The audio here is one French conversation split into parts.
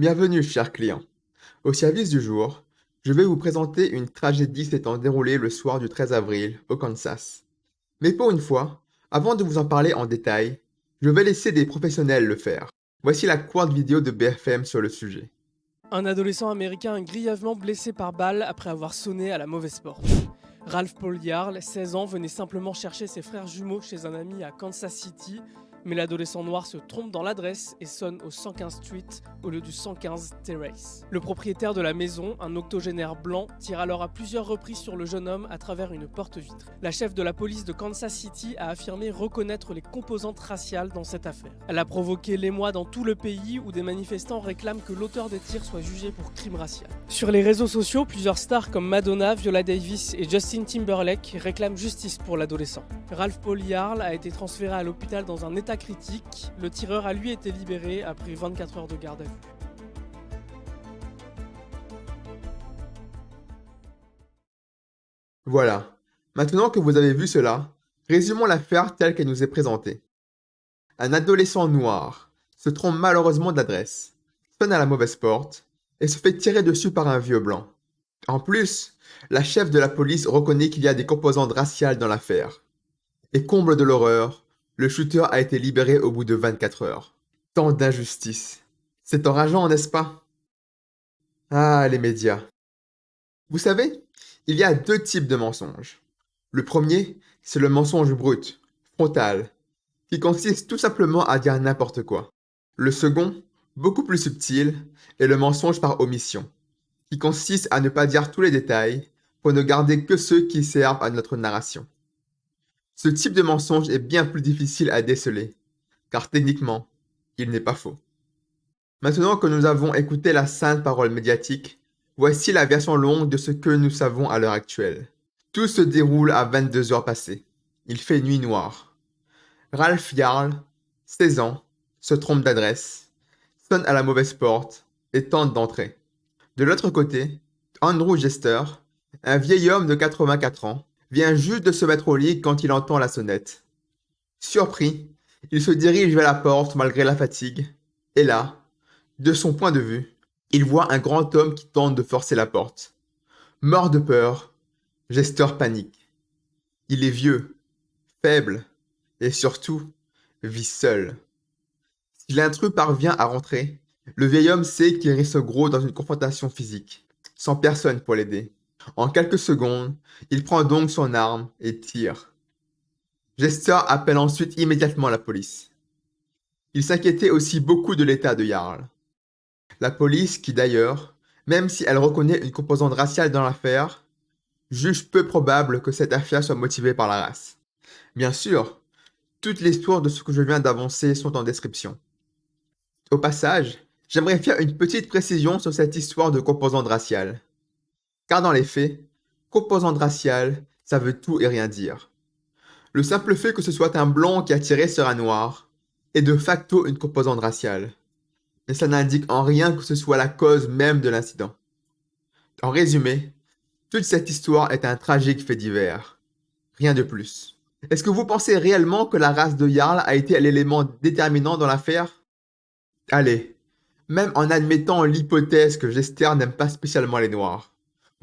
Bienvenue, chers clients. Au service du jour, je vais vous présenter une tragédie s'étant déroulée le soir du 13 avril au Kansas. Mais pour une fois, avant de vous en parler en détail, je vais laisser des professionnels le faire. Voici la courte vidéo de BFM sur le sujet. Un adolescent américain est grièvement blessé par balle après avoir sonné à la mauvaise porte. Ralph Paul Yarl, 16 ans, venait simplement chercher ses frères jumeaux chez un ami à Kansas City, mais l'adolescent noir se trompe dans l'adresse et sonne au 115 Street au lieu du 115 Terrace. Le propriétaire de la maison, un octogénaire blanc, tire alors à plusieurs reprises sur le jeune homme à travers une porte vitrée. La chef de la police de Kansas City a affirmé reconnaître les composantes raciales dans cette affaire. Elle a provoqué l'émoi dans tout le pays où des manifestants réclament que l'auteur des tirs soit jugé pour crime racial. Sur les réseaux sociaux, plusieurs stars comme Madonna, Viola Davis et Justin Timberlake réclament justice pour l'adolescent. Ralph Paul Yarl a été transféré à l'hôpital dans un état critique. Le tireur a lui été libéré après 24 heures de garde à vue. Voilà. Maintenant que vous avez vu cela, résumons l'affaire telle qu'elle nous est présentée. Un adolescent noir se trompe malheureusement d'adresse, sonne à la mauvaise porte et se fait tirer dessus par un vieux blanc. En plus, la chef de la police reconnaît qu'il y a des composantes raciales dans l'affaire. Et comble de l'horreur, le shooter a été libéré au bout de 24 heures. Tant d'injustice. C'est enrageant, n'est-ce pas? Ah, les médias. Vous savez, il y a deux types de mensonges. Le premier, c'est le mensonge brut, frontal, qui consiste tout simplement à dire n'importe quoi. Le second, beaucoup plus subtil, est le mensonge par omission, qui consiste à ne pas dire tous les détails pour ne garder que ceux qui servent à notre narration. Ce type de mensonge est bien plus difficile à déceler, car techniquement, il n'est pas faux. Maintenant que nous avons écouté la sainte parole médiatique, voici la version longue de ce que nous savons à l'heure actuelle. Tout se déroule à 22 heures passées. Il fait nuit noire. Ralph Yarl, 16 ans, se trompe d'adresse, sonne à la mauvaise porte et tente d'entrer. De l'autre côté, Andrew Jester, un vieil homme de 84 ans, vient juste de se mettre au lit quand il entend la sonnette. Surpris, il se dirige vers la porte malgré la fatigue, et là, de son point de vue, il voit un grand homme qui tente de forcer la porte. Mort de peur, Jester panique. Il est vieux, faible, et surtout, vit seul. Si l'intrus parvient à rentrer, le vieil homme sait qu'il risque gros dans une confrontation physique, sans personne pour l'aider. En quelques secondes, il prend donc son arme et tire. Jester appelle ensuite immédiatement la police. Il s'inquiétait aussi beaucoup de l'état de Jarl. La police qui d'ailleurs, même si elle reconnaît une composante raciale dans l'affaire, juge peu probable que cette affaire soit motivée par la race. Bien sûr, toutes les sources de ce que je viens d'avancer sont en description. Au passage, j'aimerais faire une petite précision sur cette histoire de composante raciale. Car dans les faits, composante raciale, ça veut tout et rien dire. Le simple fait que ce soit un blanc qui a tiré sur un noir est de facto une composante raciale. Mais ça n'indique en rien que ce soit la cause même de l'incident. En résumé, toute cette histoire est un tragique fait divers. Rien de plus. Est-ce que vous pensez réellement que la race de Jarl a été l'élément déterminant dans l'affaire? Allez, même en admettant l'hypothèse que Jester n'aime pas spécialement les noirs.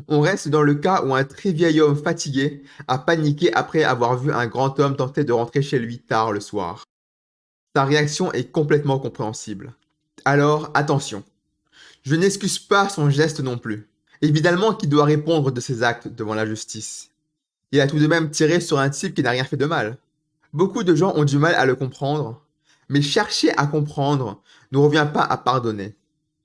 On reste dans le cas où un très vieil homme fatigué a paniqué après avoir vu un grand homme tenter de rentrer chez lui tard le soir. Sa réaction est complètement compréhensible. Alors, attention. Je n'excuse pas son geste non plus. Évidemment qu'il doit répondre de ses actes devant la justice. Il a tout de même tiré sur un type qui n'a rien fait de mal. Beaucoup de gens ont du mal à le comprendre, mais chercher à comprendre ne revient pas à pardonner.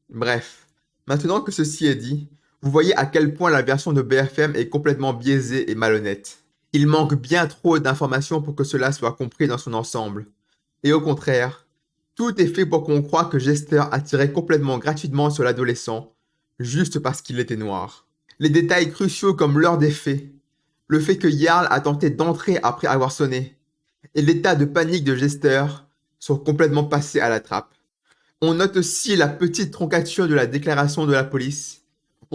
Bref, maintenant que ceci est dit, vous voyez à quel point la version de BFM est complètement biaisée et malhonnête. Il manque bien trop d'informations pour que cela soit compris dans son ensemble. Et au contraire, tout est fait pour qu'on croie que Jester a tiré complètement gratuitement sur l'adolescent, juste parce qu'il était noir. Les détails cruciaux comme l'heure des faits, le fait que Jarl a tenté d'entrer après avoir sonné, et l'état de panique de Jester sont complètement passés à la trappe. On note aussi la petite troncature de la déclaration de la police.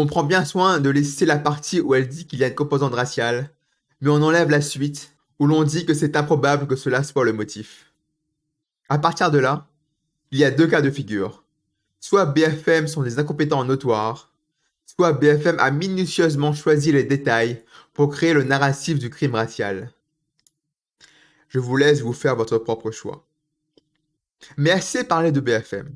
On prend bien soin de laisser la partie où elle dit qu'il y a une composante raciale, mais on enlève la suite, où l'on dit que c'est improbable que cela soit le motif. À partir de là, il y a deux cas de figure. Soit BFM sont des incompétents notoires, soit BFM a minutieusement choisi les détails pour créer le narratif du crime racial. Je vous laisse vous faire votre propre choix. Mais assez parlé de BFM.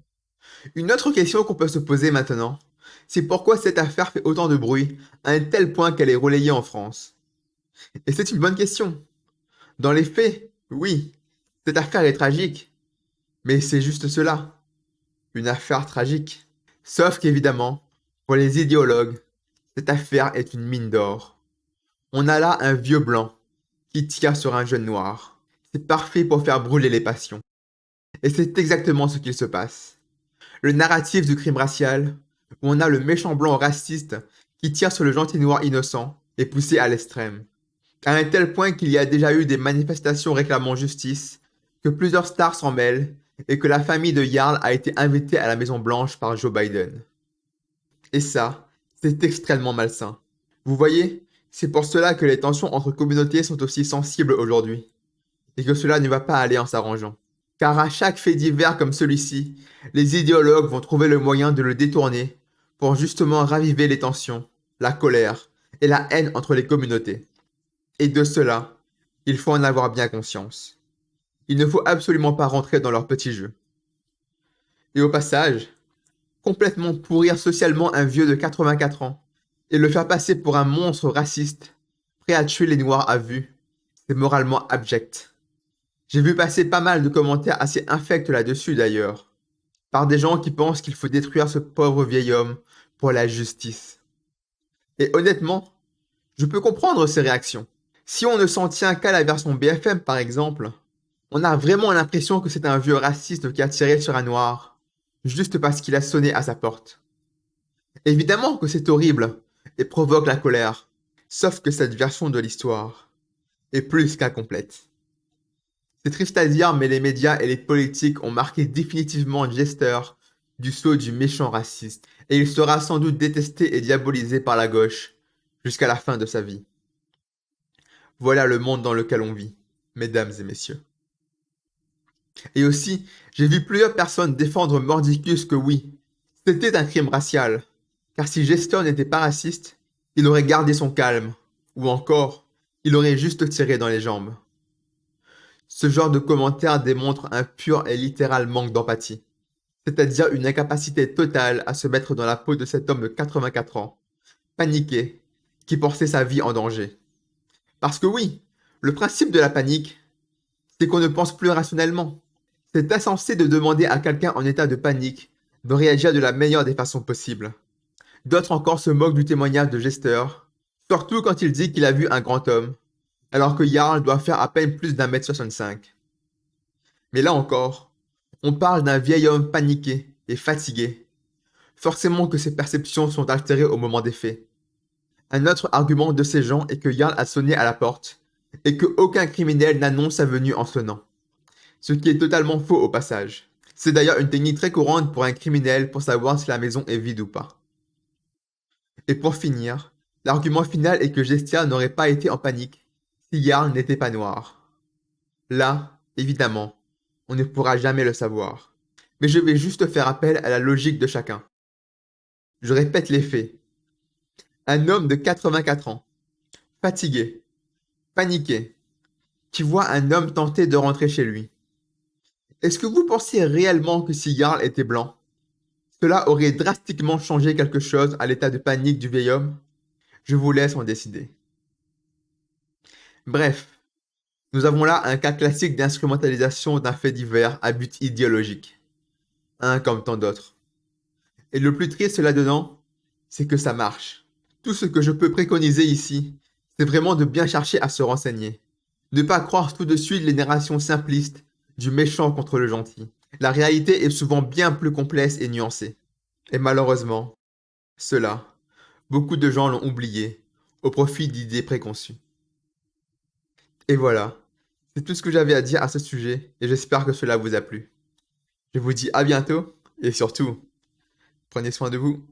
Une autre question qu'on peut se poser maintenant, c'est pourquoi cette affaire fait autant de bruit à un tel point qu'elle est relayée en France. Et c'est une bonne question. Dans les faits, oui, cette affaire est tragique, mais c'est juste cela, une affaire tragique. Sauf qu'évidemment, pour les idéologues, cette affaire est une mine d'or. On a là un vieux blanc qui tire sur un jeune noir. C'est parfait pour faire brûler les passions. Et c'est exactement ce qu'il se passe. Le narratif du crime racial, où on a le méchant blanc raciste qui tire sur le gentil noir innocent, est poussé à l'extrême. À un tel point qu'il y a déjà eu des manifestations réclamant justice, que plusieurs stars s'en mêlent et que la famille de Jarl a été invitée à la Maison Blanche par Joe Biden. Et ça, c'est extrêmement malsain. Vous voyez, c'est pour cela que les tensions entre communautés sont aussi sensibles aujourd'hui, et que cela ne va pas aller en s'arrangeant. Car à chaque fait divers comme celui-ci, les idéologues vont trouver le moyen de le détourner pour justement raviver les tensions, la colère et la haine entre les communautés. Et de cela, il faut en avoir bien conscience. Il ne faut absolument pas rentrer dans leur petit jeu. Et au passage, complètement pourrir socialement un vieux de 84 ans et le faire passer pour un monstre raciste, prêt à tuer les noirs à vue, c'est moralement abject. J'ai vu passer pas mal de commentaires assez infects là-dessus d'ailleurs, par des gens qui pensent qu'il faut détruire ce pauvre vieil homme pour la justice. Et honnêtement, je peux comprendre ces réactions. Si on ne s'en tient qu'à la version BFM par exemple, on a vraiment l'impression que c'est un vieux raciste qui a tiré sur un noir, juste parce qu'il a sonné à sa porte. Évidemment que c'est horrible et provoque la colère, sauf que cette version de l'histoire est plus qu'incomplète. C'est triste à dire, mais les médias et les politiques ont marqué définitivement Jester du sceau du méchant raciste, et il sera sans doute détesté et diabolisé par la gauche jusqu'à la fin de sa vie. Voilà le monde dans lequel on vit, mesdames et messieurs. Et aussi, j'ai vu plusieurs personnes défendre mordicus que oui, c'était un crime racial, car si Jester n'était pas raciste, il aurait gardé son calme, ou encore, il aurait juste tiré dans les jambes. Ce genre de commentaire démontre un pur et littéral manque d'empathie, c'est-à-dire une incapacité totale à se mettre dans la peau de cet homme de 84 ans, paniqué, qui portait sa vie en danger. Parce que oui, le principe de la panique, c'est qu'on ne pense plus rationnellement. C'est insensé de demander à quelqu'un en état de panique de réagir de la meilleure des façons possibles. D'autres encore se moquent du témoignage de Jester, surtout quand il dit qu'il a vu un grand homme, alors que Jarl doit faire à peine plus d'1,65 m. Mais là encore, on parle d'un vieil homme paniqué et fatigué. Forcément que ses perceptions sont altérées au moment des faits. Un autre argument de ces gens est que Jarl a sonné à la porte, et que aucun criminel n'annonce sa venue en sonnant. Ce qui est totalement faux au passage. C'est d'ailleurs une technique très courante pour un criminel pour savoir si la maison est vide ou pas. Et pour finir, l'argument final est que Gestia n'aurait pas été en panique si Jarl n'était pas noir. Là, évidemment, on ne pourra jamais le savoir. Mais je vais juste faire appel à la logique de chacun. Je répète les faits. Un homme de 84 ans, fatigué, paniqué, qui voit un homme tenter de rentrer chez lui. Est-ce que vous pensiez réellement que si Jarl était blanc, cela aurait drastiquement changé quelque chose à l'état de panique du vieil homme? Je vous laisse en décider. Bref, nous avons là un cas classique d'instrumentalisation d'un fait divers à but idéologique. Un comme tant d'autres. Et le plus triste là-dedans, c'est que ça marche. Tout ce que je peux préconiser ici, c'est vraiment de bien chercher à se renseigner. Ne pas croire tout de suite les narrations simplistes du méchant contre le gentil. La réalité est souvent bien plus complexe et nuancée. Et malheureusement, cela, beaucoup de gens l'ont oublié au profit d'idées préconçues. Et voilà, c'est tout ce que j'avais à dire à ce sujet et j'espère que cela vous a plu. Je vous dis à bientôt et surtout, prenez soin de vous.